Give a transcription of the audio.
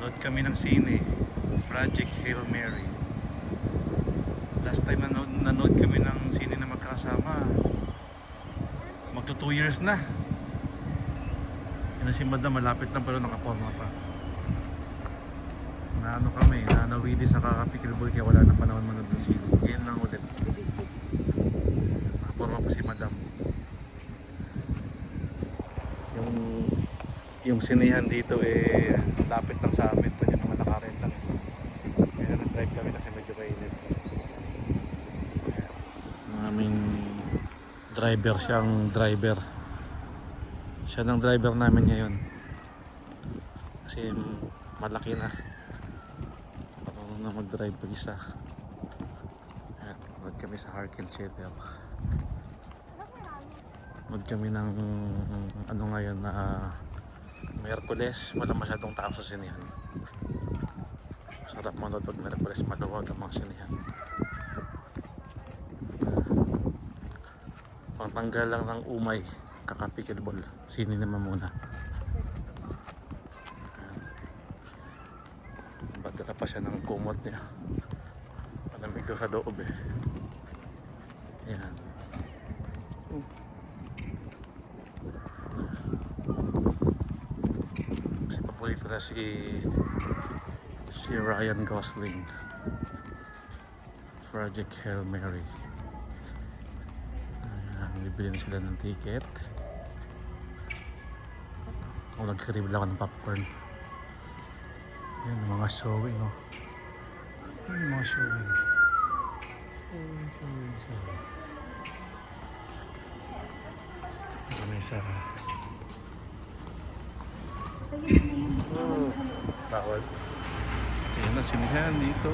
Nanood kami ng sine, Project Hail Mary. Last time nanood kami ng sine na magkasama, magto 2 years na. Yan si Madam, malapit lang pero nakaporma pa. Naano kami, nanawili sa kakapikilbol kaya wala na panahon manood ng sine. Ngayon lang ulit. Nakaporma pa si Madam. Yung sinehan dito lapit lang sa amin, pwede naman nakarent lang. Kaya nag-drive kami kasi medyo kainit. Ang aming driver, siyang driver. Siya ng driver namin ngayon. Kasi malaki na. Marunong na mag-drive pag isa. Ayan, nag kami sa Harkin City. Nag kami ng ano ngayon na Miyerkules, wala masyadong tao sa sinihan. Sarap manood pag Miyerkules, maluwag ang mga sinihan. Pangtanggal lang ng umay, kakapikilbol. Sini naman muna. Badala pa siya ng kumot niya. Malamig daw sa loob eh. Ayan. Paborito na si Ryan Gosling. Project Hail Mary. Bibili na sila ng ticket. Ako nag-crib lang ako ng popcorn. Yan mga showing, oh. Yan mga showing. Showing. Kami sa bawal. Ayan na, sinihan dito.